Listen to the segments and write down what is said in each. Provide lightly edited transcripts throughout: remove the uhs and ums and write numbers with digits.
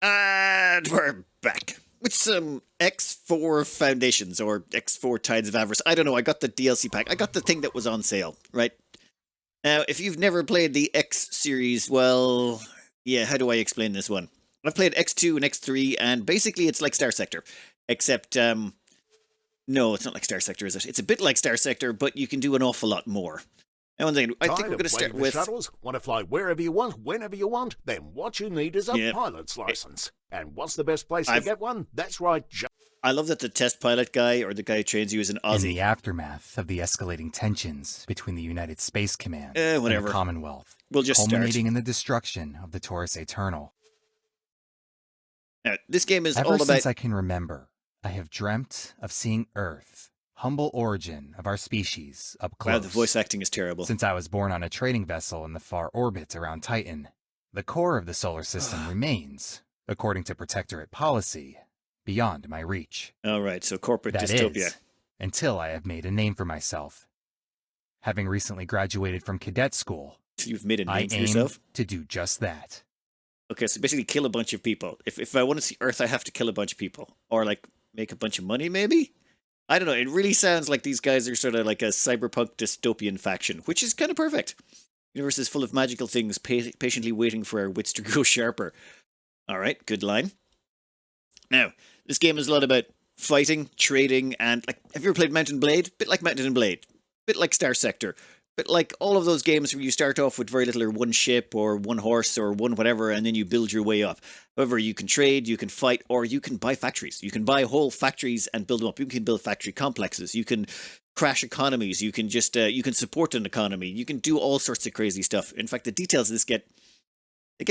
And we're back with some X4 Foundations or X4 Tides of Avarice. I don't know, I got the DLC pack. I got the thing that was on sale, right? Now, if you've never played the X series, well, yeah, how do I explain this one? I've played X2 and X3, and basically it's like Star Sector. Except, no, it's not like Star Sector, is it? It's a bit like Star Sector, but you can do an awful lot more. Now, one second, I think we're going to start with... shuttles? Want to fly wherever you want, whenever you want? Then what you need is a Yeah. pilot's license. And what's the best place to get one? That's right, I love that the test pilot guy, or the guy who trains you, is an In Aussie. the aftermath of the escalating tensions between the United Space Command whatever. and the Commonwealth, We'll just culminating start. in the destruction of the Taurus Eternal. Now, this game is Ever all about... since I can remember, I have dreamt of seeing Earth, humble origin of our species, up close. Wow, the voice acting is terrible. Since I was born on a trading vessel in the far orbit around Titan, the core of the solar system remains, according to Protectorate policy, beyond my reach. All right, so corporate That dystopia. is, until I have made a name for myself. Having recently graduated from cadet school, You've made a I name for aim yourself? to do just that. Okay, so basically kill a bunch of people. If I want to see Earth, I have to kill a bunch of people. Or, like, make a bunch of money, maybe? I don't know, it really sounds like these guys are sort of like a cyberpunk dystopian faction, which is kind of perfect. The universe is full of magical things, patiently waiting for our wits to go sharper. All right, good line. Now, this game is a lot about fighting, trading, and, like, have you ever played Mount and Blade? Bit like Mount and Blade. Bit like Star Sector. But like all of those games where you start off with very little or one ship or one horse or one whatever, and then you build your way up. However, you can trade, you can fight, or you can buy factories. You can buy whole factories and build them up. You can build factory complexes. You can crash economies. You can just you can support an economy. You can do all sorts of crazy stuff. In fact, the details of this get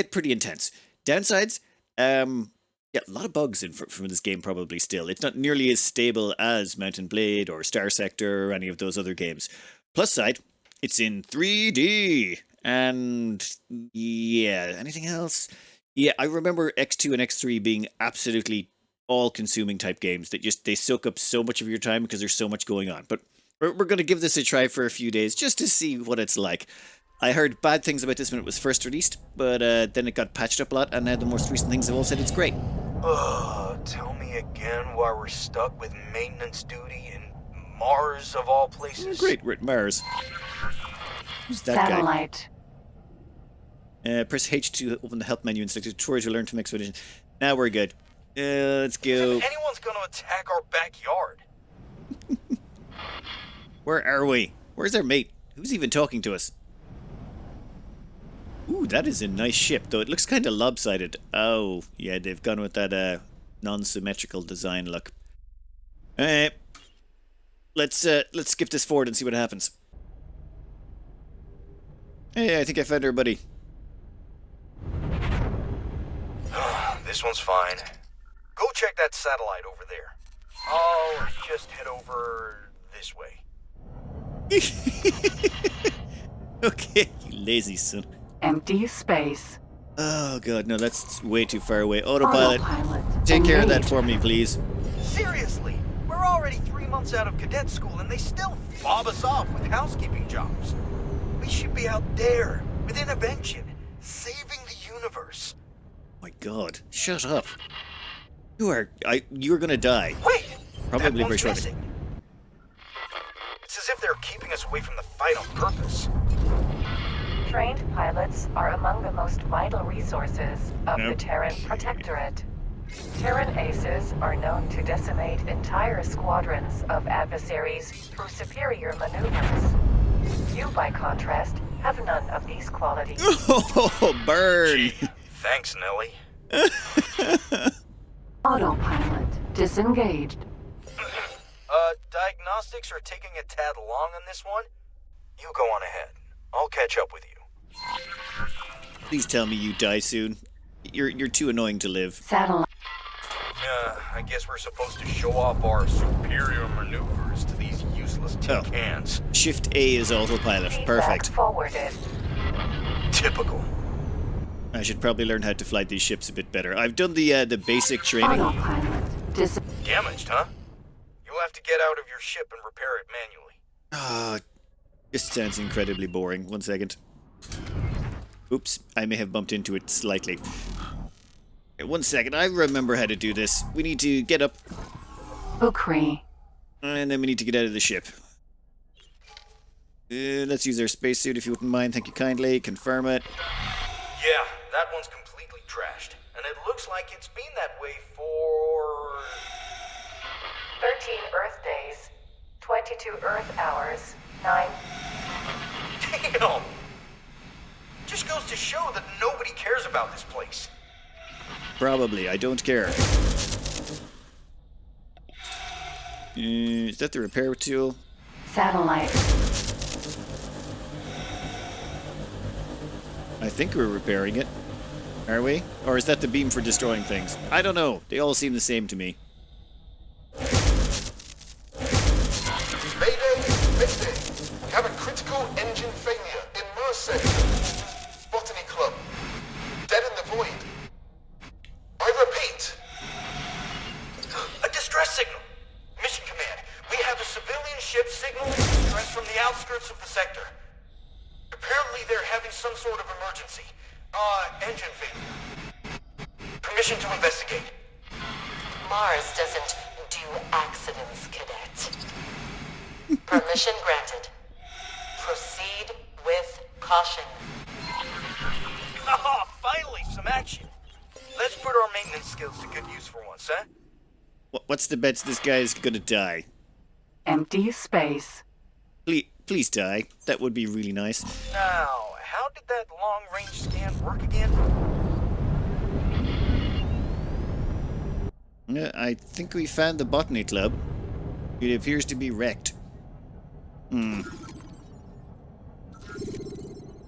pretty intense. Downsides, yeah, a lot of bugs from this game probably still. It's not nearly as stable as Mount and Blade or Star Sector or any of those other games. Plus side, it's in 3D. And yeah, anything else? Yeah, I remember X2 and X3 being absolutely all-consuming type games that just, they soak up so much of your time because there's so much going on. But we're going to give this a try for a few days just to see what it's like. I heard bad things about this when it was first released, but then it got patched up a lot, and now the most recent things have all said it's great. Tell me again why we're stuck with maintenance duty in Mars of all places. Great, we're at Mars. Who's that Satellite. guy? Press H to open the help menu and select tutorials to learn from expedition. Now we're good. Let's go. If anyone's gonna attack our backyard. Where are we? Where's our mate? Who's even talking to us? Ooh, that is a nice ship, though it looks kind of lopsided. Oh, yeah, they've gone with that non-symmetrical design look. Alright. Let's skip this forward and see what happens. Hey, I think I found her, buddy. This one's fine. Go check that satellite over there. I'll just head over this way. Okay, you lazy son. Empty space. Oh god, no, that's way too far away. Autopilot, Autopilot. take care of that Engaged. for me, please. Seriously, we're already 3 months out of cadet school and they still fob us off with housekeeping jobs. We should be out there, with intervention, saving the universe. My god, shut up. You're gonna die. Wait! Probably that very one's shortly. missing. It's as if they're keeping us away from the fight on purpose. Trained pilots are among the most vital resources of Yep. the Terran Protectorate. Terran aces are known to decimate entire squadrons of adversaries through superior maneuvers. You, by contrast, have none of these qualities. Oh, burn! Gee, thanks, Nelly. Autopilot disengaged. Diagnostics are taking a tad long on this one. You go on ahead. I'll catch up with you. Please tell me you die soon. You're too annoying to live. Satellite. I guess we're supposed to show off our superior maneuvers to these useless tin Oh. cans. Shift A is autopilot. Feedback Perfect. forwarded. Typical. I should probably learn how to fly these ships a bit better. I've done the basic training. Autopilot Damaged, huh? You'll have to get out of your ship and repair it manually. Ah, this sounds incredibly boring. 1 second. Oops, I may have bumped into it slightly. Okay, 1 second, I remember how to do this. We need to get up, Ukri. and then we need to get out of the ship. Let's use our spacesuit if you wouldn't mind. Thank you kindly. Confirm it. Yeah, that one's completely trashed. And it looks like it's been that way for... 13 Earth days. 22 Earth hours. 9. Damn! Just goes to show that nobody cares about this place. Probably. I don't care. Is that the repair tool? Satellite. I think we're repairing it. Are we? Or is that the beam for destroying things? I don't know. They all seem the same to me. Mayday! Mayday! We have a critical engine failure in Mars sector. Botany Club. Dead in the void. I repeat. A distress signal. Mission Command, we have a civilian ship signaling distress from the outskirts of the sector. Apparently they're having some sort of emergency. Engine failure. Permission to investigate. Mars doesn't do accidents, Cadet. Permission granted. Proceed with caution. Ah, finally, some action. Let's put our maintenance skills to good use for once, huh? What's the bets this guy is gonna die? Empty space. Please die. That would be really nice. Now, how did that long-range scan work again? I think we found the Botany Club. It appears to be wrecked.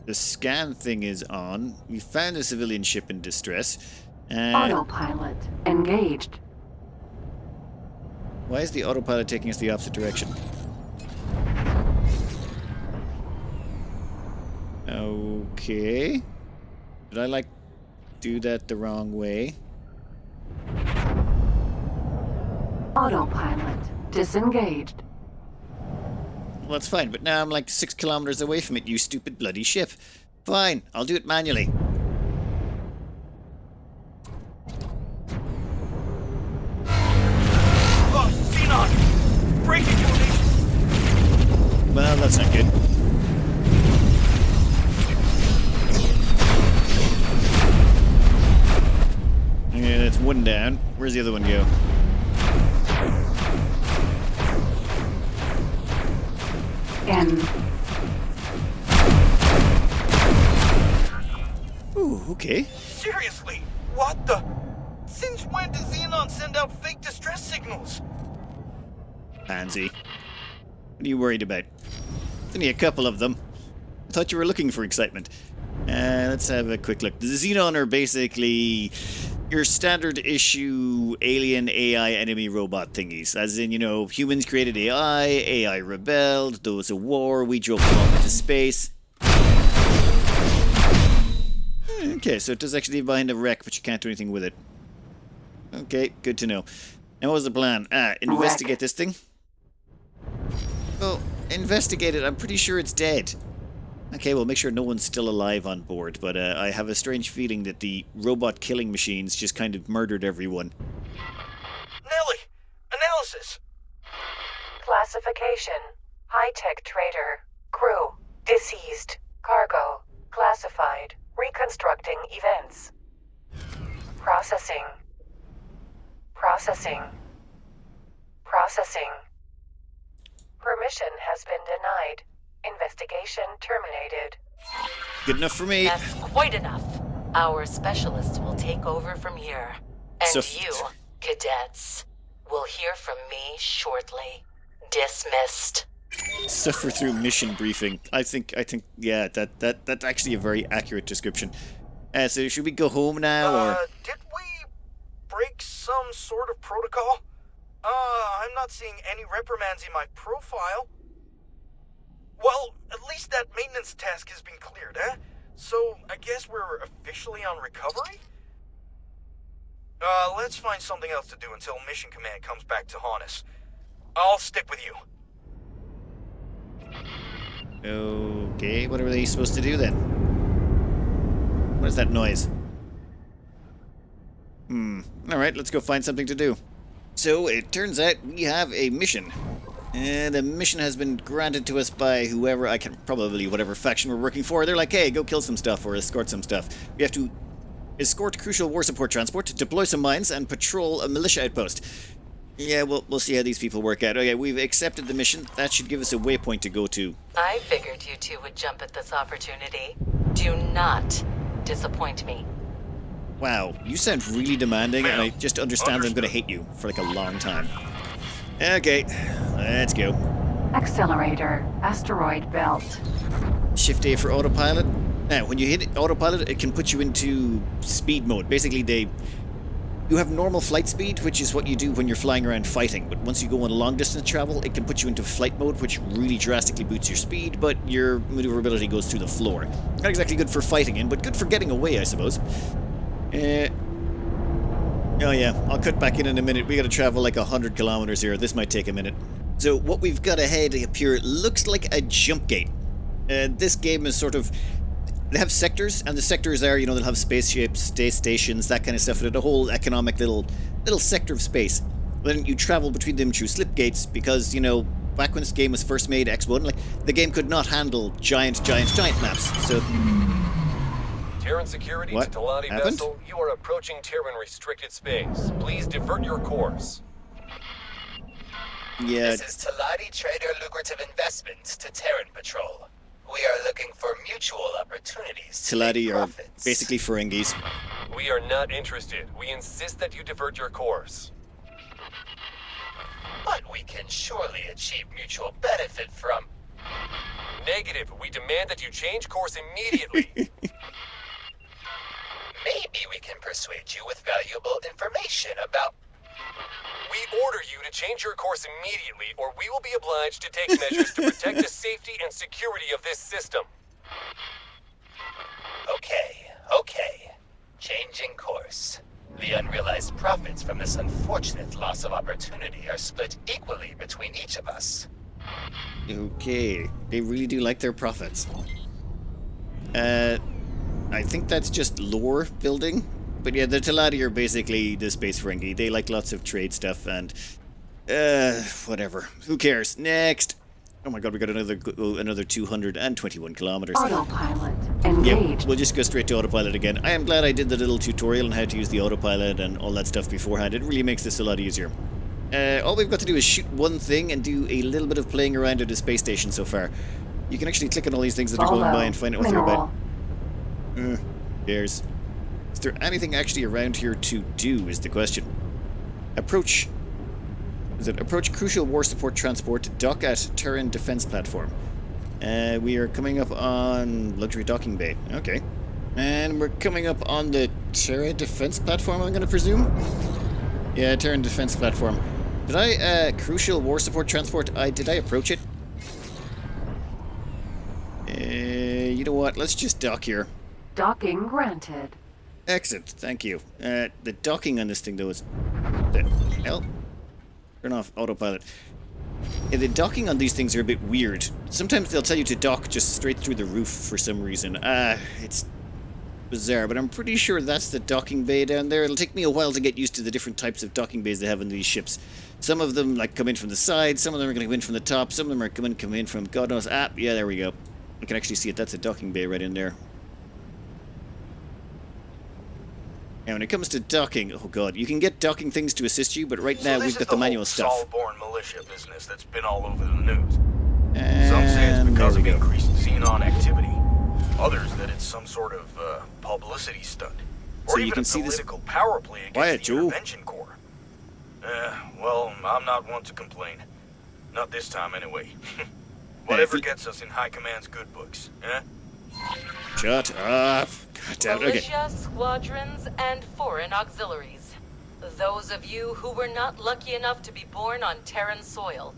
The scan thing is on. We found a civilian ship in distress. Autopilot. Engaged. Why is the autopilot taking us the opposite direction? Okay. Did I, do that the wrong way? Autopilot. Disengaged. Well, that's fine, but now I'm 6 kilometers away from it, you stupid bloody ship. Fine, I'll do it manually. Oh, Xenon! Breaking formation! Well, that's not good. Yeah, that's one down. Where's the other one go? N. Ooh, okay. Seriously, what the? Since when does Xenon send out fake distress signals? Pansy. What are you worried about? There's only a couple of them. I thought you were looking for excitement. Let's have a quick look. The Xenon are basically your standard issue alien AI enemy robot thingies. As in, humans created AI, AI rebelled, there was a war, we drove them off into space. Okay, so it does actually leave behind a wreck, but you can't do anything with it. Okay, good to know. Now what was the plan? Investigate this thing? Well, investigate it. I'm pretty sure it's dead. Okay, well, make sure no one's still alive on board, but I have a strange feeling that the robot killing machines just kind of murdered everyone. Nelly! Analysis! Classification. High-tech trader. Crew. Deceased. Cargo. Classified. Reconstructing events. Processing. Processing. Processing. Permission has been denied. Investigation terminated. Good enough for me. That's quite enough. Our specialists will take over from here. And So- you, cadets, will hear from me shortly. Dismissed. Suffer through mission briefing. I think, yeah, that's actually a very accurate description. So should we go home now, or? Did we break some sort of protocol? I'm not seeing any reprimands in my profile. Well, at least that maintenance task has been cleared, eh? So, I guess we're officially on recovery? Let's find something else to do until Mission Command comes back to haunt us. I'll stick with you. Okay, what are they supposed to do then? What is that noise? Alright, let's go find something to do. So, it turns out we have a mission. And the mission has been granted to us by whoever, probably whatever faction we're working for. They're like, hey, go kill some stuff or escort some stuff. We have to escort crucial war support transport, deploy some mines, and patrol a militia outpost. Yeah, we'll see how these people work out. Okay, we've accepted the mission. That should give us a waypoint to go to. I figured you two would jump at this opportunity. Do not disappoint me. Wow, you sound really demanding, and I just understand I'm going to hate you for like a long time. Okay, let's go. Accelerator, asteroid belt. Shift A for autopilot. Now, when you hit autopilot, it can put you into speed mode. Basically, you have normal flight speed, which is what you do when you're flying around fighting. But once you go on long distance travel, it can put you into flight mode, which really drastically boosts your speed, but your maneuverability goes through the floor. Not exactly good for fighting in, but good for getting away, I suppose. Oh yeah, I'll cut back in a minute. We gotta travel like 100 kilometers here. This might take a minute. So what we've got ahead up here looks like a jump gate. This game is sort of... They have sectors, and the sectors are, they'll have spaceships, space stations, that kind of stuff. They're a whole economic little sector of space. Then you travel between them through slip gates because, back when this game was first made, X1, the game could not handle giant maps. So... Terran security What to Talati happened? vessel. You are approaching Terran restricted space. Please divert your course. Yeah, This is Talati Trader Lucrative Investments to Terran Patrol. We are looking for mutual opportunities to make Tilati are profits. basically Ferengis. We are not interested. We insist that you divert your course. But we can surely achieve mutual benefit from... Negative. We demand that you change course immediately. Maybe we can persuade you with valuable information about... We order you to change your course immediately, or we will be obliged to take measures to protect the safety and security of this system. Okay. Changing course. The unrealized profits from this unfortunate loss of opportunity are split equally between each of us. Okay, they really do like their profits. I think that's just lore building. But yeah, the Talati are basically the Space Ferengi. They like lots of trade stuff and... whatever. Who cares? Next! Oh my god, we got another 221 kilometers. Autopilot, Yeah, engaged. we'll just go straight to autopilot again. I am glad I did the little tutorial on how to use the autopilot and all that stuff beforehand. It really makes this a lot easier. All we've got to do is shoot one thing and do a little bit of playing around at the space station so far. You can actually click on all these things that are going by and find out what they're about. There's... Is there anything actually around here to do, is the question. Approach crucial war support transport, dock at Terran defense platform. We are coming up on luxury docking bay. Okay. And we're coming up on the Terra defense platform, I'm going to presume? Yeah, Terran defense platform. Did I, crucial war support transport, did I approach it? You know what, let's just dock here. Docking granted. Exit, thank you. The docking on this thing, though, is... The hell? Turn off autopilot. Yeah, the docking on these things are a bit weird. Sometimes they'll tell you to dock just straight through the roof for some reason. It's bizarre, but I'm pretty sure that's the docking bay down there. It'll take me a while to get used to the different types of docking bays they have in these ships. Some of them, come in from the side, some of them are going to come in from the top, some of them are come in from God knows... yeah, there we go. I can actually see it. That's a docking bay right in there. Now, when it comes to docking, oh god, you can get docking things to assist you, but right now we've got the manual stuff. Saul-born militia business that's been all over the news. And Some say it's because there of we go. increased xenon activity. Others that it's some sort of publicity stunt. Or So you even can a see this- political power play Quiet, against the Joe. Intervention Corps. Well, I'm not one to complain. Not this time, anyway. Whatever you- gets us in High Command's good books, eh? Shut up. God damn it. Okay. Militia, squadrons, and foreign auxiliaries. Those of you who were not lucky enough to be born on Terran soil,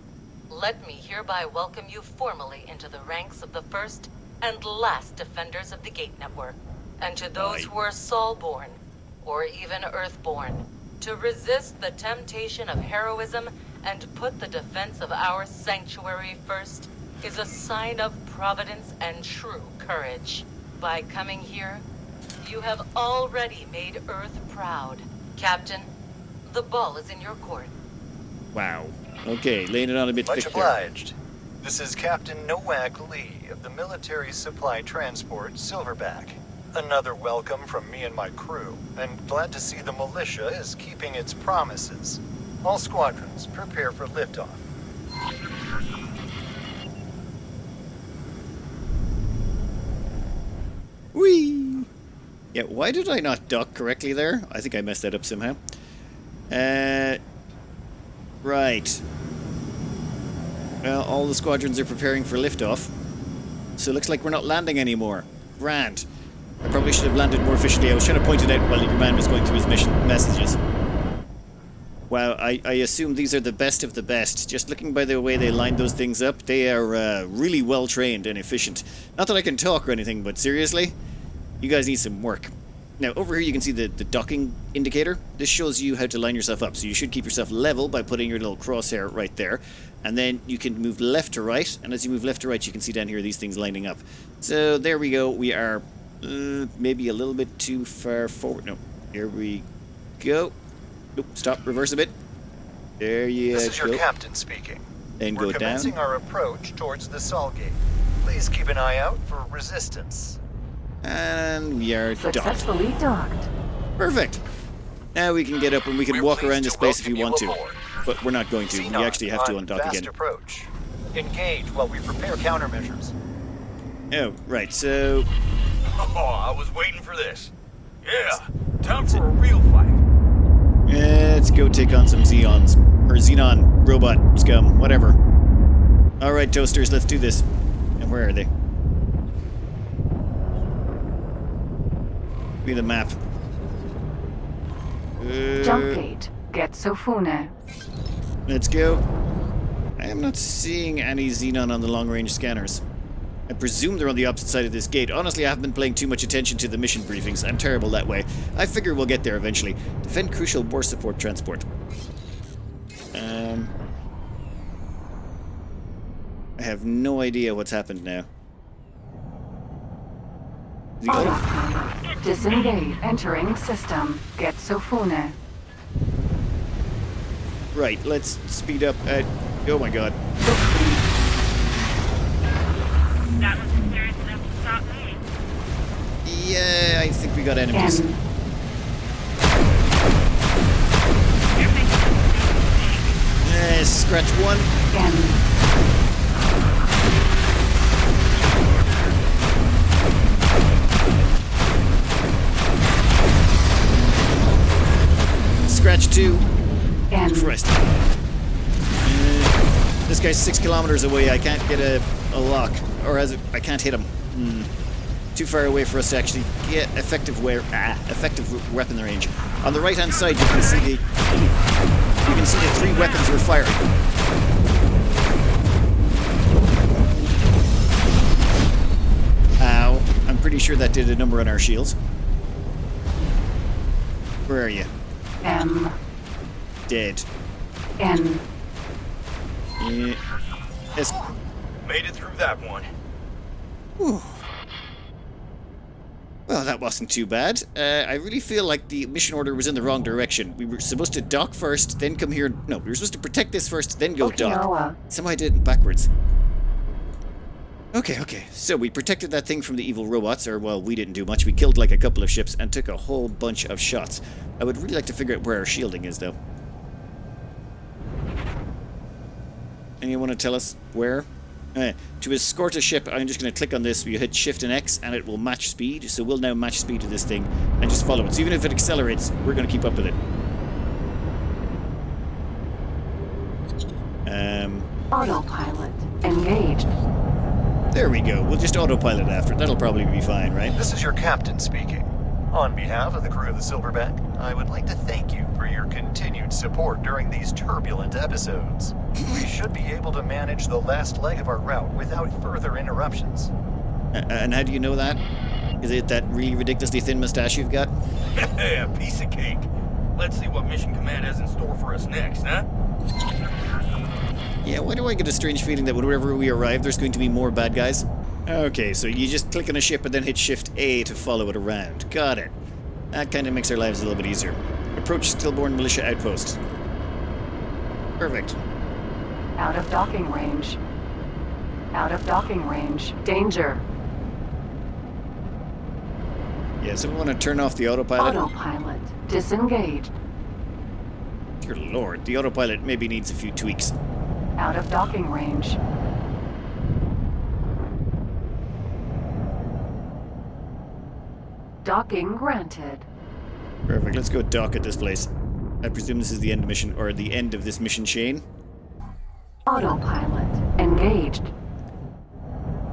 let me hereby welcome you formally into the ranks of the first and last defenders of the Gate Network. And to those who are Sol-born, or even Earthborn, to resist the temptation of heroism and put the defense of our sanctuary first is a sign of providence and true courage. By coming here, you have already made Earth proud. Captain, the ball is in your court. Wow. Okay, laying it on a bit Much thick there. obliged. This is Captain Nowak Lee of the Military Supply Transport Silverback. Another welcome from me and my crew, and glad to see the militia is keeping its promises. All squadrons, prepare for liftoff. Whee! Yeah, why did I not dock correctly there? I think I messed that up somehow. Right. Well, all the squadrons are preparing for liftoff. So it looks like we're not landing anymore. Grand. I probably should have landed more efficiently. I was trying to point it out while your man was going through his mission messages. Wow, I assume these are the best of the best. Just looking by the way they lined those things up, they are really well trained and efficient. Not that I can talk or anything, but seriously, you guys need some work. Now, over here you can see the docking indicator. This shows you how to line yourself up. So you should keep yourself level by putting your little crosshair right there. And then you can move left to right. And as you move left to right, you can see down here these things lining up. So there we go. We are maybe a little bit too far forward. No, here we go. Nope, stop, reverse a bit. There you go. This is your captain speaking. Then We're go down. commencing our approach towards the Sol Gate. Please keep an eye out for resistance. And we are docked. Successfully docked. Perfect. Now we can get up and we can We're walk around pleased this to place if you welcome want you to. aboard. But we're not going to. We Xenon actually have to on undock fast again. approach. Engage while we prepare countermeasures. Oh, right, so... Oh, I was waiting for this. Yeah, time for a real fight. let's go take on some Xeons. Or Xenon, robot, scum, whatever. Alright, toasters, let's do this. And where are they? Be the map. Jump gate. Get Sofune. Let's go. I am not seeing any Xenon on the long-range scanners. I presume they're on the opposite side of this gate. Honestly, I haven't been paying too much attention to the mission briefings. I'm terrible that way. I figure we'll get there eventually. Defend crucial war support transport. I have no idea what's happened now. The auto- Disengage. Entering system. Get Sofune. Right, let's speed up. Oh my god. That was serious enough to stop me. Yeah, I think we got enemies. N. You're making a mistake. Scratch one. N. Scratch two. N. Christ. This guy's 6 kilometers away. I can't get a lock. Or I can't hit him. Too far away for us to actually get effective weapon range. On the right hand side you can see the 3 weapons we're firing. Ow. I'm pretty sure that did a number on our shields. Where are you? M. Dead. N. Yeah. Yes. Made it through that one. Whew. Well, that wasn't too bad. I really feel like the mission order was in the wrong direction. We were supposed to dock first, then come here. No, we were supposed to protect this first, then go dock. Okinawa. Somehow I did it backwards. Okay. So we protected that thing from the evil robots, or, well, we didn't do much. We killed like a couple of ships and took a whole bunch of shots. I would really like to figure out where our shielding is, though. Anyone want to tell us where? To escort a ship, I'm just going to click on this. You hit Shift and X, and it will match speed. So we'll now match speed to this thing and just follow it. So even if it accelerates, we're going to keep up with it. Autopilot. Engaged. There we go. We'll just autopilot after. That'll probably be fine, right? This is your captain speaking. On behalf of the crew of the Silverback, I would like to thank you for your continued support during these turbulent episodes. We should be able to manage the last leg of our route without further interruptions. And how do you know that? Is it that really ridiculously thin mustache you've got? A piece of cake. Let's see what Mission Command has in store for us next, huh? Yeah, why do I get a strange feeling that whenever we arrive, there's going to be more bad guys? Okay, so you just click on a ship and then hit Shift A to follow it around. Got it. That kind of makes our lives a little bit easier. approach Stillborn Militia Outpost. Perfect. Out of docking range. Out of docking range. Danger. Yeah, so we want to turn off the autopilot. Autopilot. Disengaged. Dear lord, the autopilot maybe needs a few tweaks. Out of docking range. Docking granted. Perfect, let's go dock at this place. I presume this is the end mission, or the end of this mission chain. Autopilot. Engaged.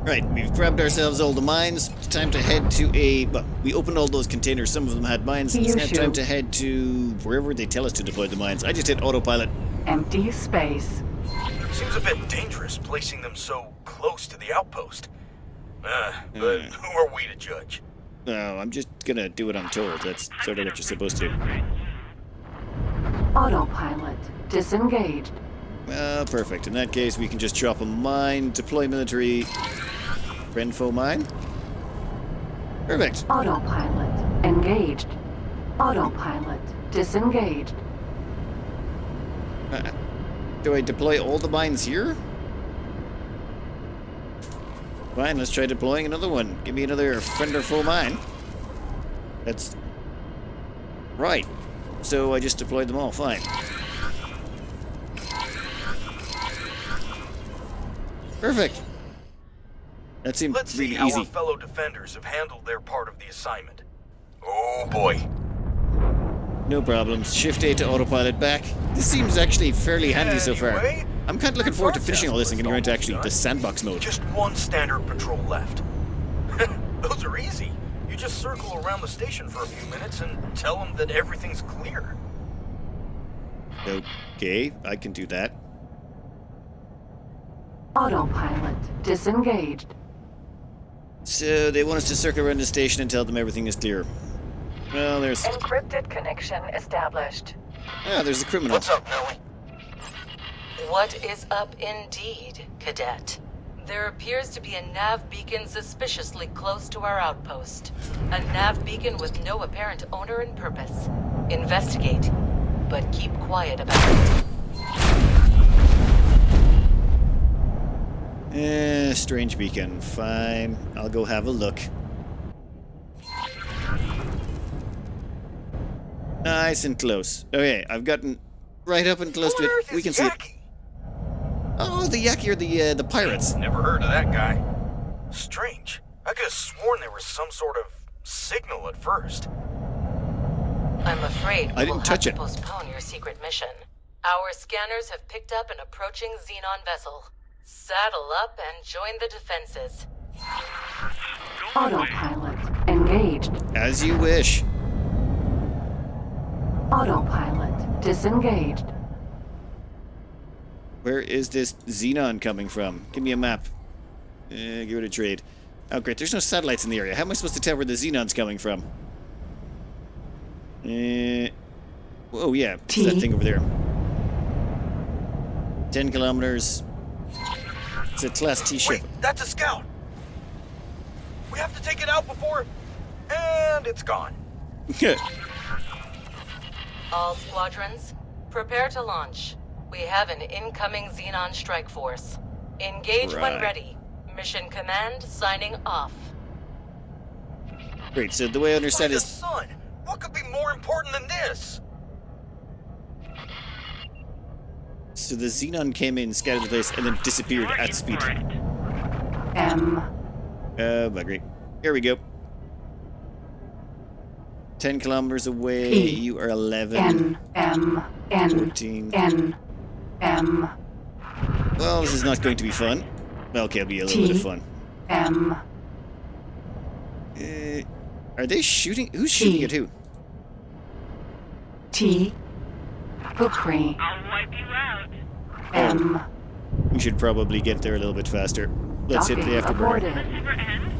Right, we've grabbed ourselves all the mines. It's time to head to a... Well, we opened all those containers, some of them had mines. It's now time to head to wherever they tell us to deploy the mines. I just hit autopilot. Empty space. Seems a bit dangerous placing them so close to the outpost. But who are we to judge? No, I'm just gonna do what I'm told. That's sort of what you're supposed to do. Autopilot. Disengaged. Perfect. In that case, we can just drop a mine, deploy military... Renfo mine? Perfect. Autopilot. Engaged. Autopilot. Disengaged. Do I deploy all the mines here? Fine, let's try deploying another one. Give me another friend or foe mine. That's... Right. So I just deployed them all, fine. Perfect. That seemed Let's really see how easy. our fellow defenders have handled their part of the assignment. Oh boy. No problems. Shift A to autopilot back. This seems actually fairly handy so far. Anyway, I'm kind of looking forward to finishing all this and getting around to actually the sandbox mode. Just one standard patrol left. Those are easy. You just circle around the station for a few minutes and tell them that everything's clear. Okay, I can do that. Autopilot. Disengaged. So they want us to circle around the station and tell them everything is clear. Well, there's... Encrypted connection established. Ah, there's a criminal. What's up, Nellie? What is up indeed, Cadet? There appears to be a nav beacon suspiciously close to our outpost. A nav beacon with no apparent owner and purpose. Investigate, but keep quiet about it. Strange beacon. Fine. I'll go have a look. Nice and close. Okay, I've gotten right up and close to it. We can see it. Oh, the Yaki are the pirates. Never heard of that guy. Strange. I could have sworn there was some sort of signal at first. I'm afraid I we'll didn't have touch to it. postpone your secret mission. Our scanners have picked up an approaching Xenon vessel. Saddle up and join the defenses. Autopilot. Engaged. As you wish. Autopilot. Disengaged. Where is this Xenon coming from? Give me a map. Give it a trade. Oh, great. There's no satellites in the area. How am I supposed to tell where the Xenon's coming from? Oh, yeah. It's that thing over there. 10 kilometers. It's a Class T ship. Wait, that's a scout. We have to take it out before... And it's gone. All squadrons, prepare to launch. We have an incoming Xenon strike force. Engage when Right. ready. Mission command signing off. Great. So the way I understand By the is... sun. What could be more important than this? So the Xenon came in, scattered the place, and then disappeared at speed. M. Buggery. Here we go. 10 kilometers away. E. You are 11. N. M. N. 14. N. M. Well, this is not going to be fun. Well, okay, it'll be a little bit of fun. M. Are they shooting? Who's shooting at who? T. Hookery. I'll wipe you out. M. We should probably get there a little bit faster. Let's hit the Docking afterburner. aborted. Super N.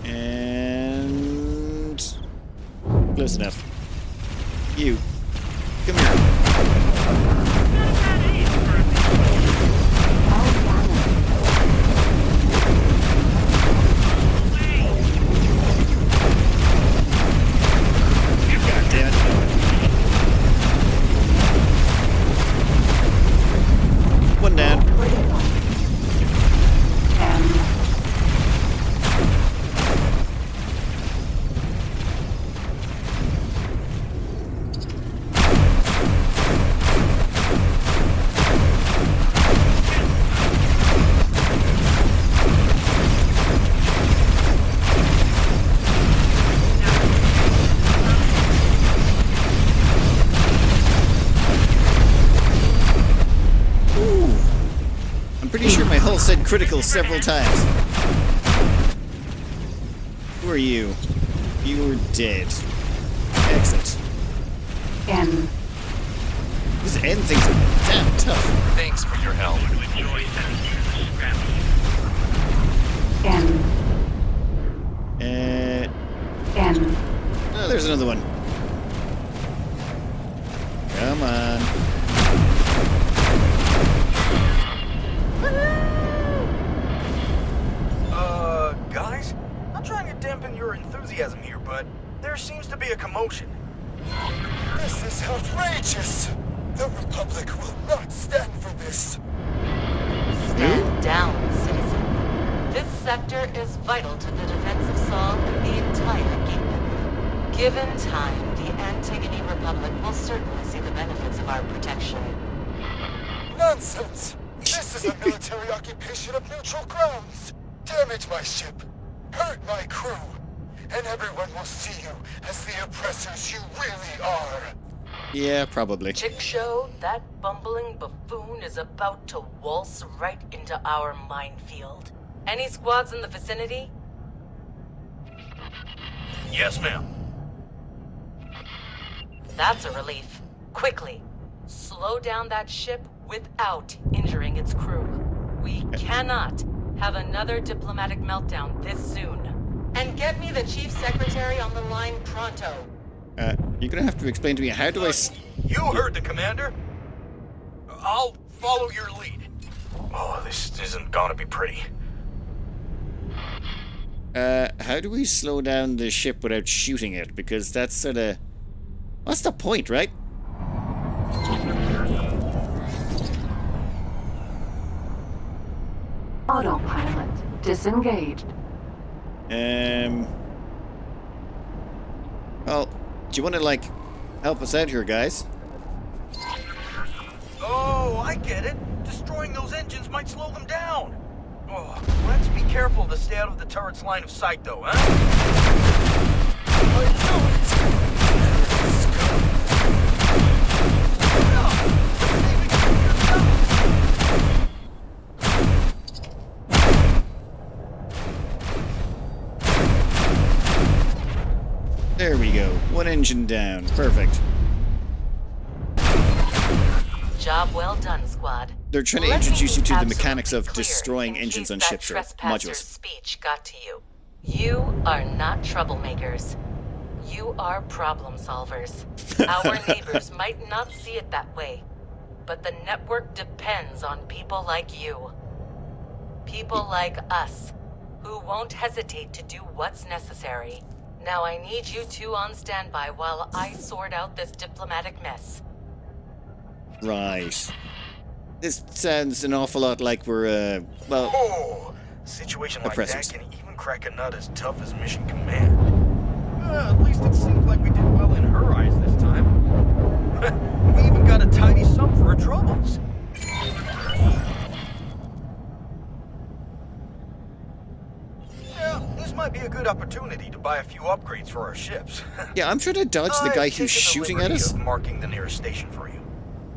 And... Close enough. You. Come here. said critical several times. Who are you? You were dead. Exit. N. This end thing's damn tough. Thanks for your help. N. N. Oh, there's another one. Come on. Guys? I'm trying to dampen your enthusiasm here, but there seems to be a commotion. This is outrageous! The Republic will not stand for this! Stand down, citizen. This sector is vital to the defense of Sol and the entire kingdom. Given time, the Antigone Republic will certainly see the benefits of our protection. Nonsense! This is a military occupation of neutral grounds! Damage my ship, hurt my crew, and everyone will see you as the oppressors you really are! Yeah, probably. Chick Show, that bumbling buffoon is about to waltz right into our minefield. Any squads in the vicinity? Yes, ma'am. That's a relief. Quickly, slow down that ship without injuring its crew. We cannot have another diplomatic meltdown this soon. And get me the Chief Secretary on the line pronto. You're gonna have to explain to me, how do I... You heard the commander. I'll follow your lead. Oh, this isn't gonna be pretty. How do we slow down the ship without shooting it? Because that's sorta... What's the point, right? Autopilot disengaged. Well, do you want to, like, help us out here, guys? Oh, I get it. Destroying those engines might slow them down. Oh, let's be careful to stay out of the turret's line of sight, though, huh? There we go. One engine down. Perfect. Job well done, squad. They're trying to Let me introduce you be to the mechanics of absolutely clear destroying in engines case on that ships or trespasser's modules. speech got to you. You are not troublemakers. You are problem solvers. Our neighbors might not see it that way, but the network depends on people like you. People like us, who won't hesitate to do what's necessary. Now I need you two on standby while I sort out this diplomatic mess. Right. This sounds an awful lot like we're, well... Oh, a situation like oppressors. that can even crack a nut as tough as Mission Command. At least it seems like we did well in her eyes this time. We even got a tidy sum for her troubles. Yeah, this might be a good opportunity to buy a few upgrades for our ships. Yeah, I'm trying to dodge the guy who's shooting at us. Marking the nearest station for you.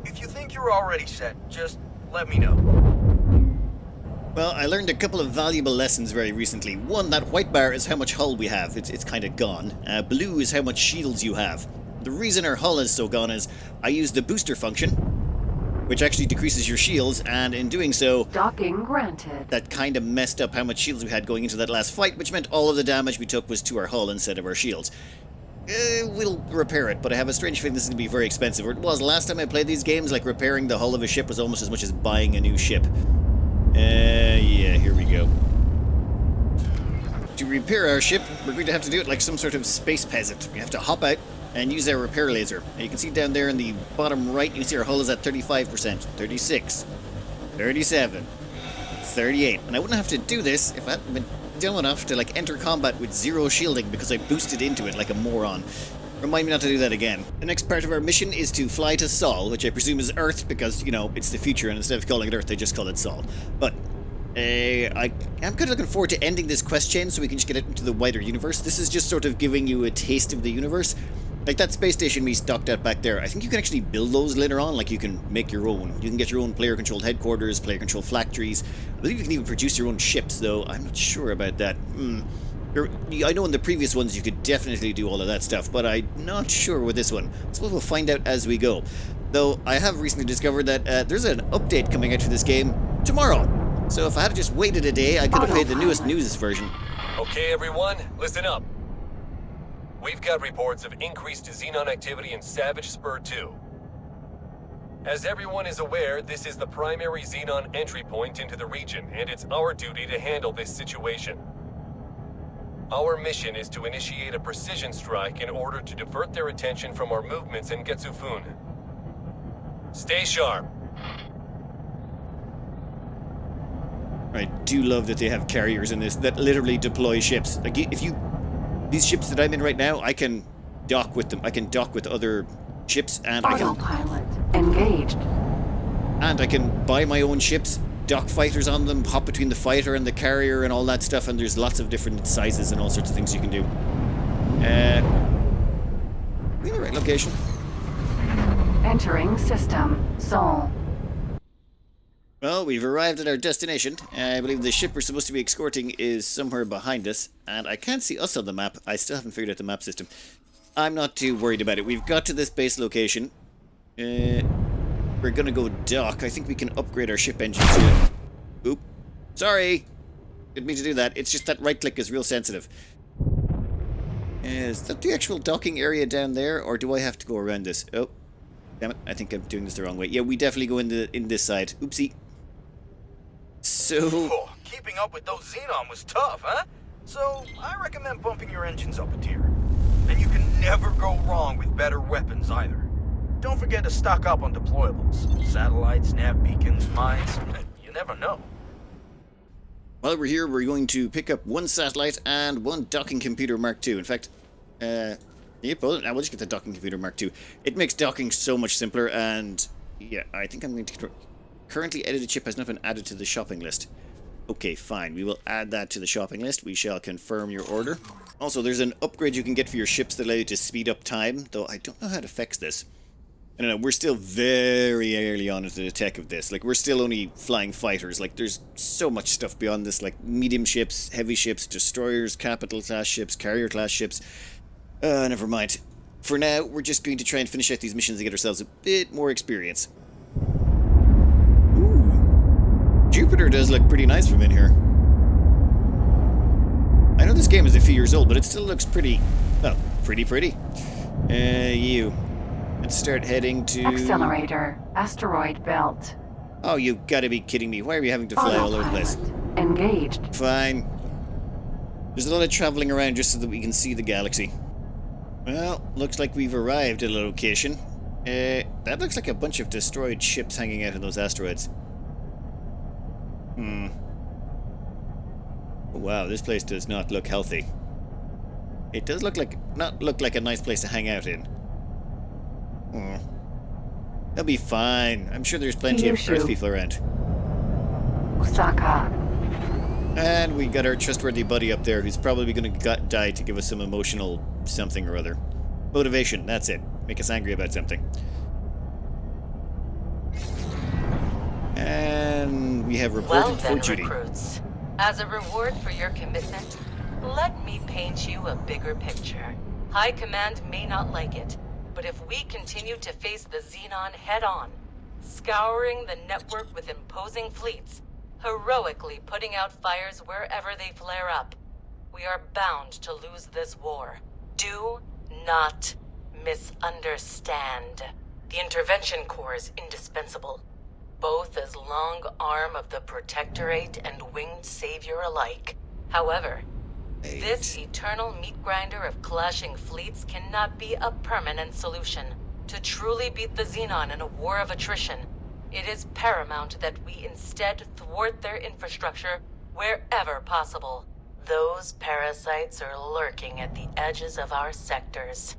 If you think you're already set, just let me know. Well, I learned a couple of valuable lessons very recently. One, that white bar is how much hull we have. It's kind of gone. Blue is how much shields you have. The reason our hull is so gone is I use the booster function, which actually decreases your shields, and in doing so... Docking granted. That kind of messed up how much shields we had going into that last fight, which meant all of the damage we took was to our hull instead of our shields. We'll repair it, but I have a strange feeling this is going to be very expensive. Or it was last time I played these games, like repairing the hull of a ship was almost as much as buying a new ship. Yeah, here we go. To repair our ship, we're going to have to do it like some sort of space peasant. We have to hop out and use our repair laser. And you can see down there in the bottom right, you can see our hull is at 35%, 36, 37, 38. And I wouldn't have to do this if I hadn't been dumb enough to like enter combat with zero shielding because I boosted into it like a moron. Remind me not to do that again. The next part of our mission is to fly to Sol, which I presume is Earth because, you know, it's the future and instead of calling it Earth, they just call it Sol. But I'm kind of looking forward to ending this quest chain so we can just get it into the wider universe. This is just sort of giving you a taste of the universe. Like that space station we stocked at back there, I think you can actually build those later on. Like you can make your own. You can get your own player-controlled headquarters, player-controlled factories. I believe you can even produce your own ships, though. I'm not sure about that. I know in the previous ones you could definitely do all of that stuff, but I'm not sure with this one. I suppose we'll find out as we go. Though I have recently discovered that there's an update coming out for this game tomorrow. So if I had just waited a day, I could have played the newest news version. Okay, everyone, listen up. We've got reports of increased Xenon activity in Savage Spur 2. As everyone is aware, this is the primary Xenon entry point into the region, and it's our duty to handle this situation. Our mission is to initiate a precision strike in order to divert their attention from our movements in Getsufun. Stay sharp. I do love that they have carriers in this that literally deploy ships. Like, if you... These ships that I'm in right now, I can dock with them. I can dock with other ships, and Autopilot engaged. And I can buy my own ships, dock fighters on them, hop between the fighter and the carrier and all that stuff, and there's lots of different sizes and all sorts of things you can do. Are we in the right location? Entering system. Sol. Well, we've arrived at our destination. I believe the ship we're supposed to be escorting is somewhere behind us, and I can't see us on the map. I still haven't figured out the map system. I'm not too worried about it. We've got to this base location. We're gonna go dock. I think we can upgrade our ship engine to... Oop. Sorry! Didn't mean to do that. It's just that right click is real sensitive. Is that the actual docking area down there, or do I have to go around this? Oh. Damn it, I think I'm doing this the wrong way. Yeah, we definitely go in this side. Oopsie. So... keeping up with those Xenon was tough, huh? So, I recommend bumping your engines up a tier. And you can never go wrong with better weapons either. Don't forget to stock up on deployables. Satellites, nav beacons, mines. You never know. While we're here, we're going to pick up one satellite and one docking computer Mark II. In fact, yep, well, now we'll just get the docking computer Mark II. It makes docking so much simpler, and yeah, I think I'm going to... Currently edited chip has not been added to the shopping list. Okay, fine. We will add that to the shopping list. We shall confirm your order. Also, there's an upgrade you can get for your ships that allow you to speed up time, though I don't know how to fix this. I don't know, we're still very early on into the tech of this. Like, we're still only flying fighters. Like, there's so much stuff beyond this, like medium ships, heavy ships, destroyers, capital class ships, carrier class ships. Never mind. For now, we're just going to try and finish out these missions to get ourselves a bit more experience. Jupiter does look pretty nice from in here. I know this game is a few years old, but it still looks pretty, well, pretty. Let's start heading to... Accelerator. Asteroid belt. Oh, you gotta be kidding me. Why are we having to fly all over the place? Engaged. Fine. There's a lot of traveling around just so that we can see the galaxy. Well, looks like we've arrived at a location. That looks like a bunch of destroyed ships hanging out in those asteroids. Wow, this place does not look healthy. It does not look like a nice place to hang out in. They'll be fine. I'm sure there's plenty of Earth people around. Osaka. And we got our trustworthy buddy up there who's probably going to die to give us some emotional something or other. Motivation, that's it. Make us angry about something. And we have reported for duty. Recruits. As a reward for your commitment, let me paint you a bigger picture. High Command may not like it, but if we continue to face the Xenon head-on, scouring the network with imposing fleets, heroically putting out fires wherever they flare up, we are bound to lose this war. Do not misunderstand. The Intervention Corps is indispensable, both as long arm of the Protectorate and winged savior alike. However, this eternal meat grinder of clashing fleets cannot be a permanent solution. To truly beat the Xenon in a war of attrition, it is paramount that we instead thwart their infrastructure wherever possible. Those parasites are lurking at the edges of our sectors,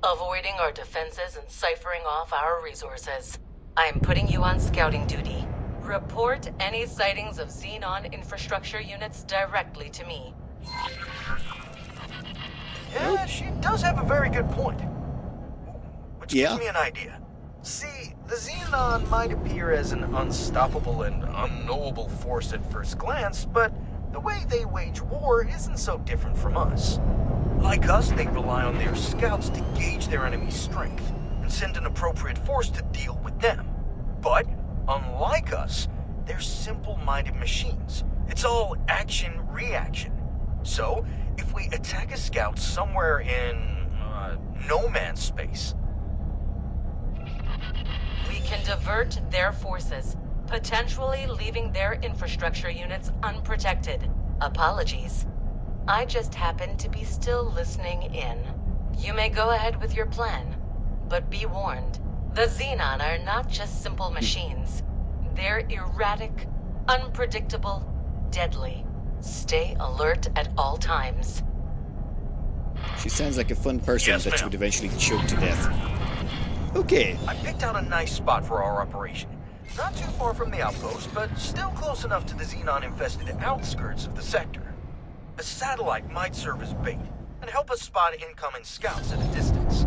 avoiding our defenses and ciphering off our resources. I am putting you on scouting duty. Report any sightings of Xenon infrastructure units directly to me. Yeah, she does have a very good point. which Yeah. gives me an idea. See, the Xenon might appear as an unstoppable and unknowable force at first glance, but the way they wage war isn't so different from us. Like us, they rely on their scouts to gauge their enemy's strength and send an appropriate force to deal with them. But, unlike us, they're simple-minded machines. It's all action-reaction. So, if we attack a scout somewhere in no man's space, We can divert their forces, potentially leaving their infrastructure units unprotected. Apologies. I just happen to be still listening in. You may go ahead with your plan, but be warned. The Xenon are not just simple machines. They're erratic, unpredictable, deadly. Stay alert at all times. She sounds like a fun person Yes, that ma'am. you would eventually choke to death. Okay. I picked out a nice spot for our operation. Not too far from the outpost, but still close enough to the Xenon-infested outskirts of the sector. A satellite might serve as bait, and help us spot incoming scouts at a distance.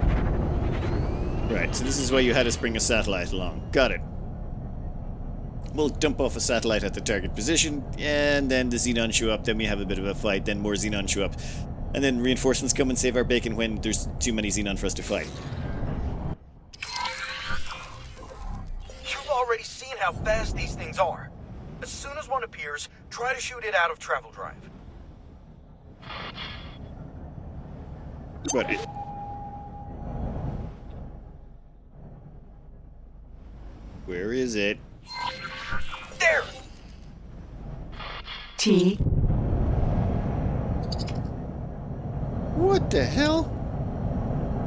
Right, so this is why you had us bring a satellite along. Got it. We'll dump off a satellite at the target position, and then the Xenon show up, then we have a bit of a fight, then more Xenon show up. And then reinforcements come and save our bacon when there's too many Xenon for us to fight. You've already seen how fast these things are. As soon as one appears, try to shoot it out of travel drive. Got it. Where is it? There! T. What the hell?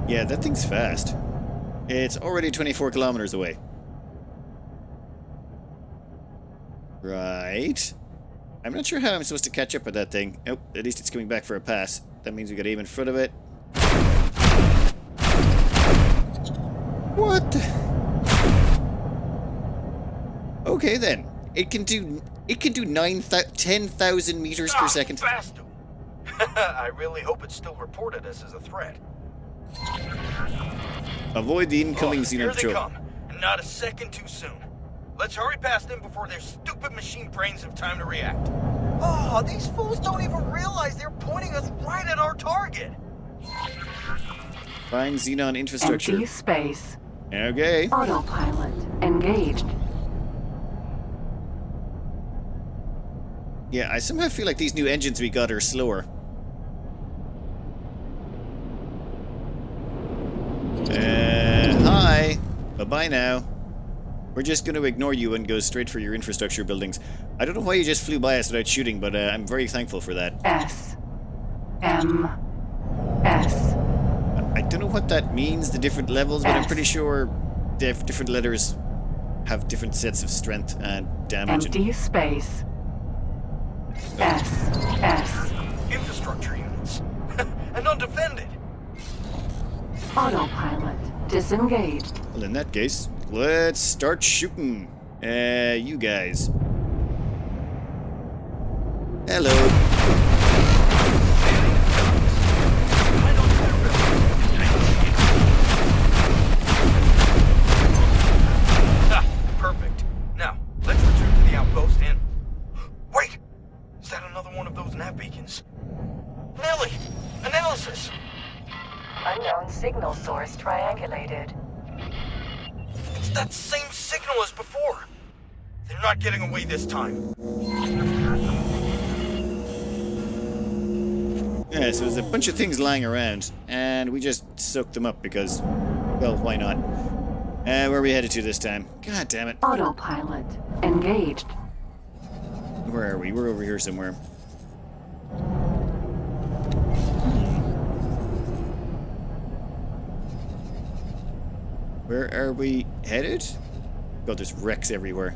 Yeah, that thing's fast. It's already 24 kilometers away. Right. I'm not sure how I'm supposed to catch up with that thing. Oh, at least it's coming back for a pass. That means we gotta aim in front of it. What the? Okay then. It can do 10,000 meters per second. Faster! I really hope it's still reported as a threat. Avoid the incoming Here Xenon they patrol. come, and not a second too soon. Let's hurry past them before their stupid machine brains have time to react. Oh, these fools don't even realize they're pointing us right at our target. Find Xenon infrastructure. Empty space. Okay. Autopilot engaged. Yeah, I somehow feel like these new engines we got are slower. Hi. Bye-bye now. We're just going to ignore you and go straight for your infrastructure buildings. I don't know why you just flew by us without shooting, but I'm very thankful for that. S. M. S. I don't know what that means, the different levels, but I'm S. pretty sure the different letters have different sets of strength and damage. Empty space. S. S. Infrastructure units. And undefended. Autopilot disengaged. Well, in that case, let's start shooting. You guys. Hello. Ah, perfect. Now, let's return to the outpost and... Wait! Is that another one of those nav beacons? Nelly! Analysis! Unknown signal source triangulated. It's that same signal as before. They're not getting away this time. Yeah, so there's a bunch of things lying around, and we just soaked them up because, well, why not? Where are we headed to this time? God damn it. Autopilot engaged. Where are we? We're over here somewhere. Where are we headed? God, there's wrecks everywhere.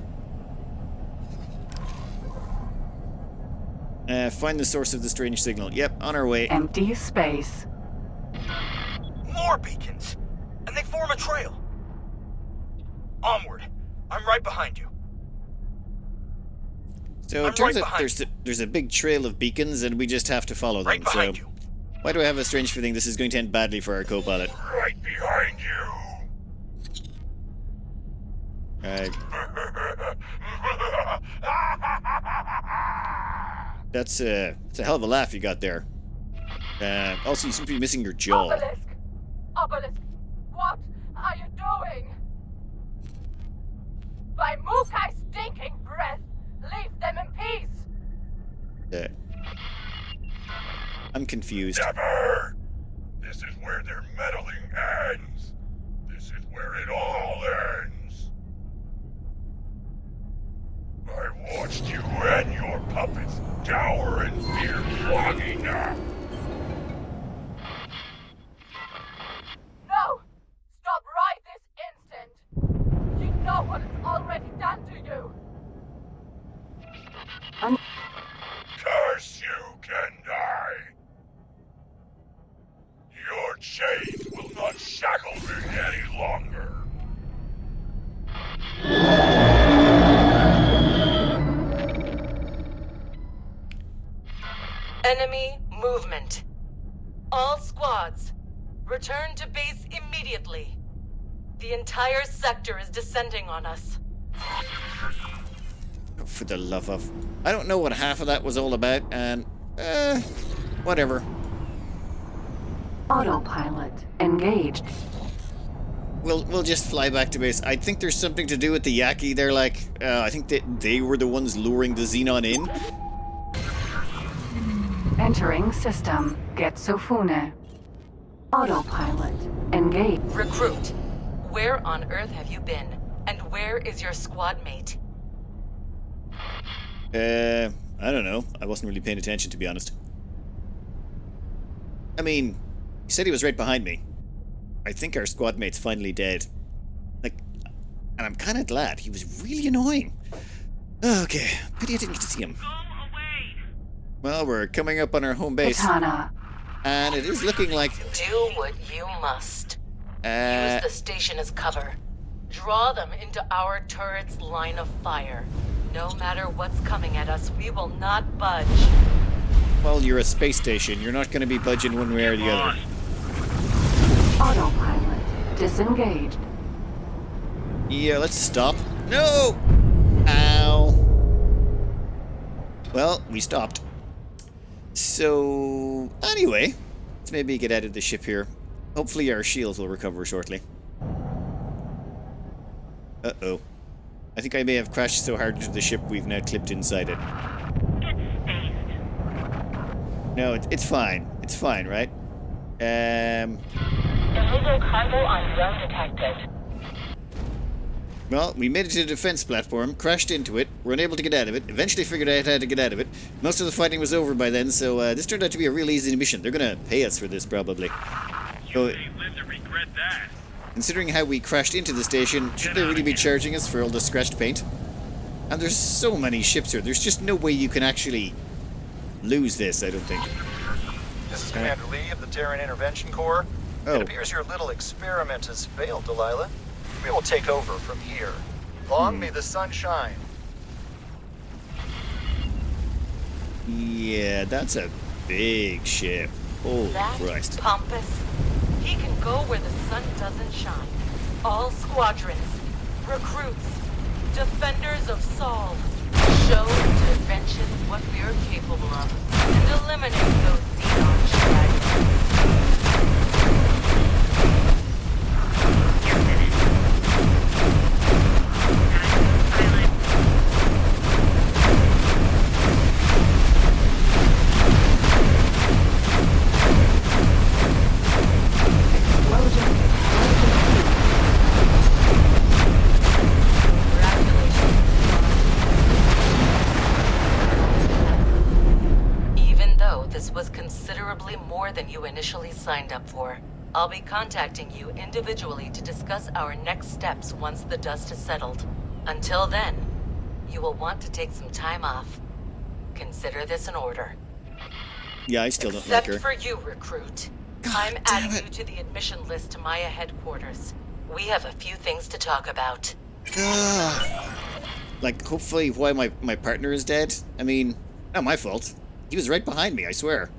Find the source of the strange signal. Yep, on our way. Empty space. More beacons! And they form a trail. Onward. I'm right behind you. So I'm it turns right out there's a big trail of beacons, and we just have to follow them. Right behind so you. why do I have a strange feeling this is going to end badly for our co-pilot? Right behind you. That's a hell of a laugh you got there. Also, you seem to be missing your jaw. Obelisk! Obelisk! What are you doing? By Mukai's stinking breath, leave them in peace! I'm confused. Never! This is where their meddling ends. This is where it all ends. I watched you and your puppets cower in fear flogging now. No! Stop right this instant! You know what it's already done to you! Curse you, Kendai! Your chains will not shackle me any longer. Enemy movement. All squads, return to base immediately. The entire sector is descending on us. For the love of... I don't know what half of that was all about, and... whatever. Autopilot engaged. We'll just fly back to base. I think there's something to do with the Yaki. They're like... I think that they were the ones luring the Xenon in. Entering system. Getsofune. Autopilot engaged. Recruit, where on Earth have you been? And where is your squad mate? I don't know. I wasn't really paying attention, to be honest. I mean, he said he was right behind me. I think our squad mate's finally dead. Like, and I'm kind of glad. He was really annoying. Okay, pity I didn't get to see him. Go away! Well, we're coming up on our home base. Katana. And it is looking like... Do what you must. Use the station as cover. Draw them into our turret's line of fire. No matter what's coming at us, we will not budge. Well, you're a space station. You're not going to be budging one way or the other. Autopilot disengaged. Yeah, let's stop. No! Ow. Well, we stopped. So, anyway, let's maybe get out of the ship here. Hopefully our shields will recover shortly. Uh-oh. I think I may have crashed so hard into the ship we've now clipped inside it. Get spaced. No, it's fine. It's fine, right? Illegal cargo on drone detected. Well, we made it to the defense platform, crashed into it, were unable to get out of it, eventually figured out how to get out of it. Most of the fighting was over by then, so this turned out to be a real easy mission. They're gonna pay us for this, probably. So, live to regret that. considering how we crashed into the station, should they really be charging us for all the scratched paint? And there's so many ships here, there's just no way you can actually lose this, I don't think. This is Commander Lee of the Terran Intervention Corps. Oh. It appears your little experiment has failed, Delilah. We will take over from here. Long may the sun shine. Yeah, that's a big ship. Holy That Christ. pompous. He can go where the sun doesn't shine. All squadrons, recruits, defenders of Sol, show intervention what we are capable of, and eliminate those xenon shags. You're finished. Pilot. Even though this was considerably more than you initially signed up for, I'll be contacting you individually to discuss our next steps once the dust has settled. Until then, you will want to take some time off. Consider this an order. Yeah, I still don't like Except her. for you, recruit. God I'm damn adding it. you to the admission list to Maya headquarters. We have a few things to talk about. Like, hopefully why my partner is dead? I mean, not my fault. He was right behind me, I swear.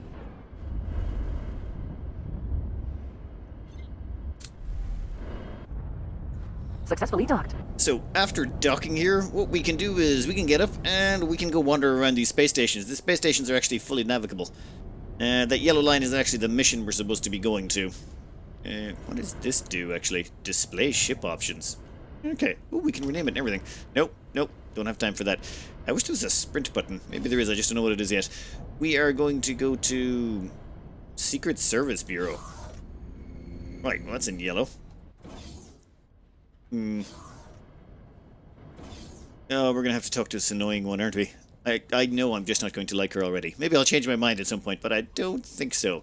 Successfully docked. So after docking here, what we can do is we can get up and we can go wander around these space stations. The space stations are actually fully navigable. That yellow line is actually the mission we're supposed to be going to. What does this do, actually? Display ship options. Okay. Oh, we can rename it and everything. Nope, nope. Don't have time for that. I wish there was a sprint button. Maybe there is, I just don't know what it is yet. We are going to go to Secret Service Bureau. Right, well, that's in yellow. Oh, we're gonna have to talk to this annoying one, aren't we? I know I'm just not going to like her already. Maybe I'll change my mind at some point, but I don't think so.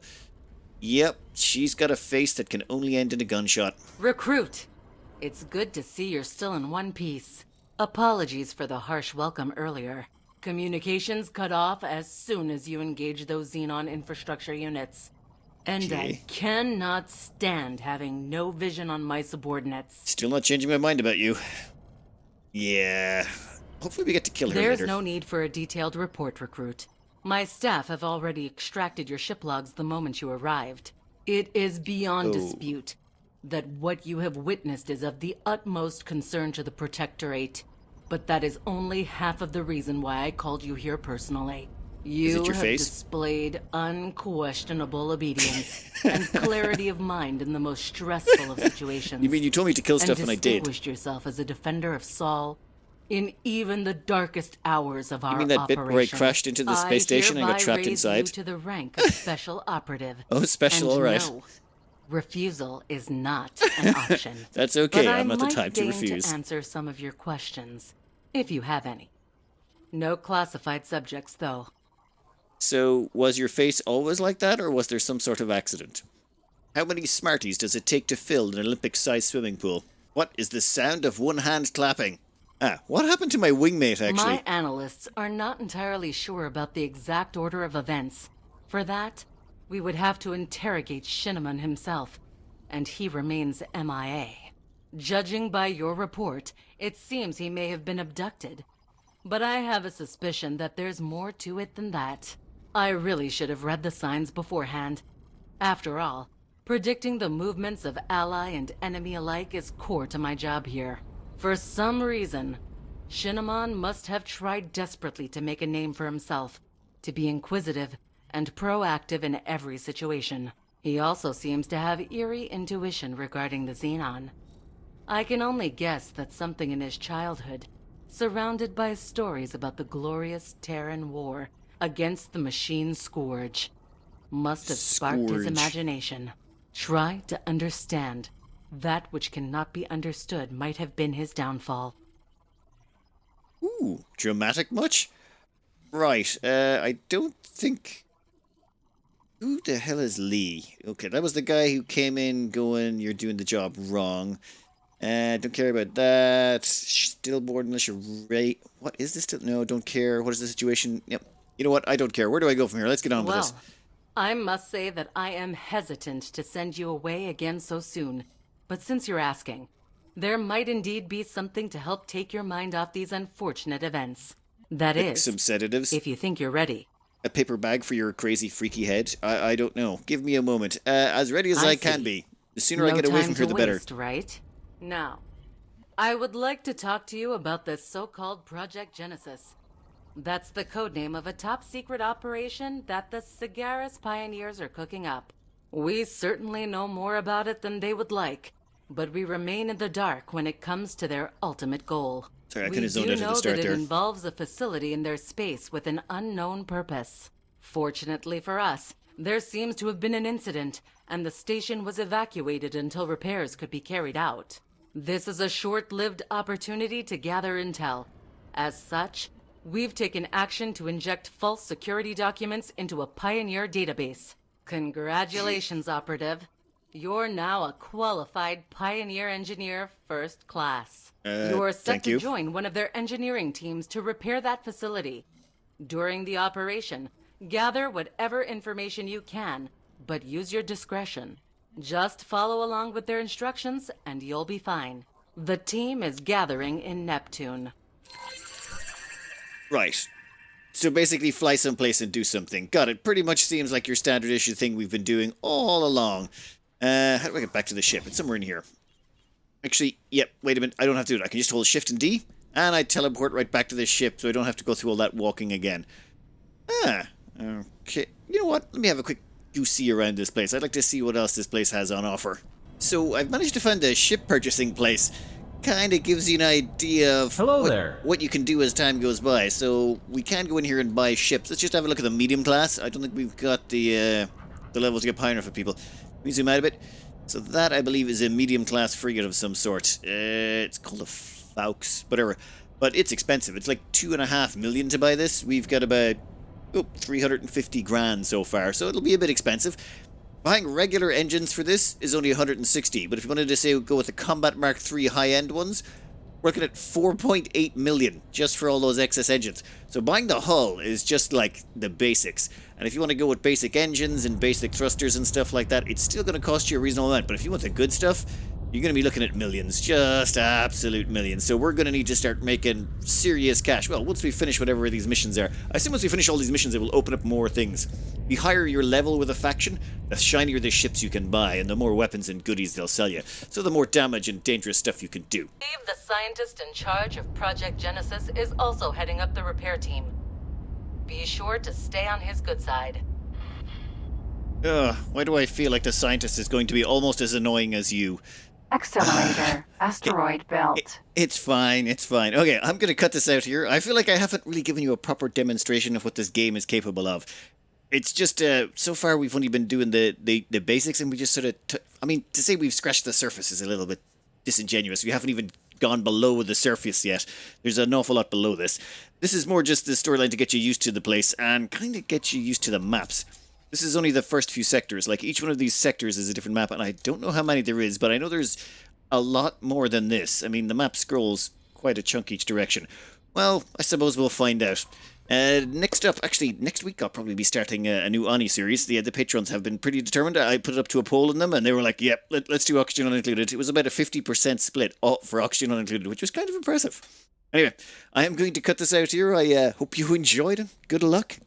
Yep, she's got a face that can only end in a gunshot. Recruit! It's good to see you're still in one piece. Apologies for the harsh welcome earlier. Communications cut off as soon as you engage those Xenon infrastructure units. And Okay. I cannot stand having no vision on my subordinates. Still not changing my mind about you. Yeah. Hopefully we get to kill her There's later. no need for a detailed report, Recruit. My staff have already extracted your ship logs the moment you arrived. It is beyond dispute that what you have witnessed is of the utmost concern to the Protectorate. But that is only half of the reason why I called you here personally. You your have face? displayed unquestionable obedience and clarity of mind in the most stressful of situations. You mean you told me to kill stuff and I did? distinguished yourself as a defender of Saul in even the darkest hours of our You mean that bit operation. where I crashed into the space station and got hereby trapped raise inside? You to the rank of special operative. Oh, special, and alright. No, refusal is not an option. That's okay, But I'm not the might type to deign refuse. to answer some of your questions, if you have any. No classified subjects, though. So, was your face always like that, or was there some sort of accident? How many Smarties does it take to fill an Olympic-sized swimming pool? What is the sound of one hand clapping? Ah, what happened to my wingmate, actually? My analysts are not entirely sure about the exact order of events. For that, we would have to interrogate Shinneman himself, and he remains MIA. Judging by your report, it seems he may have been abducted. But I have a suspicion that there's more to it than that. I really should have read the signs beforehand. After all, predicting the movements of ally and enemy alike is core to my job here. For some reason, Shinneman must have tried desperately to make a name for himself, to be inquisitive and proactive in every situation. He also seems to have eerie intuition regarding the Xenon. I can only guess that something in his childhood, surrounded by stories about the glorious Terran War against the machine Scourge, must have sparked his Scourge. imagination. Try to understand. That which cannot be understood might have been his downfall. Ooh, dramatic much? Right, I don't think... Who the hell is Lee? Okay, that was the guy who came in going, you're doing the job wrong. Don't care about that. Stillborn unless you're right. What is this? No, don't care. What is the situation? Yep. You know what? I don't care. Where do I go from here? Let's get on with this. Well, I must say that I am hesitant to send you away again so soon. But since you're asking, there might indeed be something to help take your mind off these unfortunate events. That Like is, some sedatives? if you think you're ready. A paper bag for your crazy, freaky head? I don't know. Give me a moment. As ready as I can see. be. The sooner I No get away time from here, to the better. waste, right? Now, I would like to talk to you about this so-called Project Genesis. That's the codename of a top-secret operation that the Sagaris pioneers are cooking up. We certainly know more about it than they would like, but we remain in the dark when it comes to their ultimate goal. Sorry, I We kind of zoned do out at the know start that it there. involves a facility in their space with an unknown purpose. Fortunately for us, there seems to have been an incident, and the station was evacuated until repairs could be carried out. This is a short-lived opportunity to gather intel. As such, we've taken action to inject false security documents into a Pioneer database. Congratulations, Operative. You're now a qualified Pioneer engineer first class. You're set thank to you. join one of their engineering teams to repair that facility. During the operation, gather whatever information you can, but use your discretion. Just follow along with their instructions and you'll be fine. The team is gathering in Neptune. Right. So basically fly someplace and do something. Got it. Pretty much seems like your standard issue thing we've been doing all along. How do I get back to the ship? It's somewhere in here. Actually, yep, wait a minute. I don't have to do it. I can just hold Shift and D, and I teleport right back to this ship, so I don't have to go through all that walking again. Okay. You know what? Let me have a quick goosey around this place. I'd like to see what else this place has on offer. So, I've managed to find a ship purchasing place. Kind of gives you an idea of what you can do as time goes by. So, we can go in here and buy ships. Let's just have a look at the medium class. I don't think we've got the levels to get high enough for people. Let me zoom out a bit. So that, I believe, is a medium class frigate of some sort. It's called a Faux, whatever. But it's expensive. It's like 2.5 million to buy this. We've got about 350 grand so far, so it'll be a bit expensive. Buying regular engines for this is only 160, but if you wanted to say go with the Combat Mark III high-end ones, we're looking at 4.8 million just for all those excess engines. So buying the hull is just like the basics. And if you want to go with basic engines and basic thrusters and stuff like that, it's still going to cost you a reasonable amount. But if you want the good stuff, you're going to be looking at millions, just absolute millions. So we're going to need to start making serious cash. Well, once we finish whatever these missions are. I assume once we finish all these missions, it will open up more things. The higher your level with a faction, the shinier the ships you can buy, and the more weapons and goodies they'll sell you. So the more damage and dangerous stuff you can do. Steve, the scientist in charge of Project Genesis, is also heading up the repair team. Be sure to stay on his good side. Why do I feel like the scientist is going to be almost as annoying as you? Accelerator, asteroid belt. It's fine, it's fine. Okay, I'm going to cut this out here. I feel like I haven't really given you a proper demonstration of what this game is capable of. It's just, so far we've only been doing the basics, and we just sort of... to say we've scratched the surface is a little bit disingenuous. We haven't even gone below the surface yet. There's an awful lot below this. This is more just the storyline to get you used to the place, and kind of get you used to the maps. This is only the first few sectors. Like, each one of these sectors is a different map, and I don't know how many there is, but I know there's a lot more than this. I mean, the map scrolls quite a chunk each direction. Well, I suppose we'll find out. Next up, actually, next week I'll probably be starting a new Ani series. The patrons have been pretty determined. I put it up to a poll in them, and they were like, yep, let's do Oxygen Unincluded. It was about a 50% split for Oxygen Unincluded, which was kind of impressive. Anyway, I am going to cut this out here. I hope you enjoyed it. Good luck.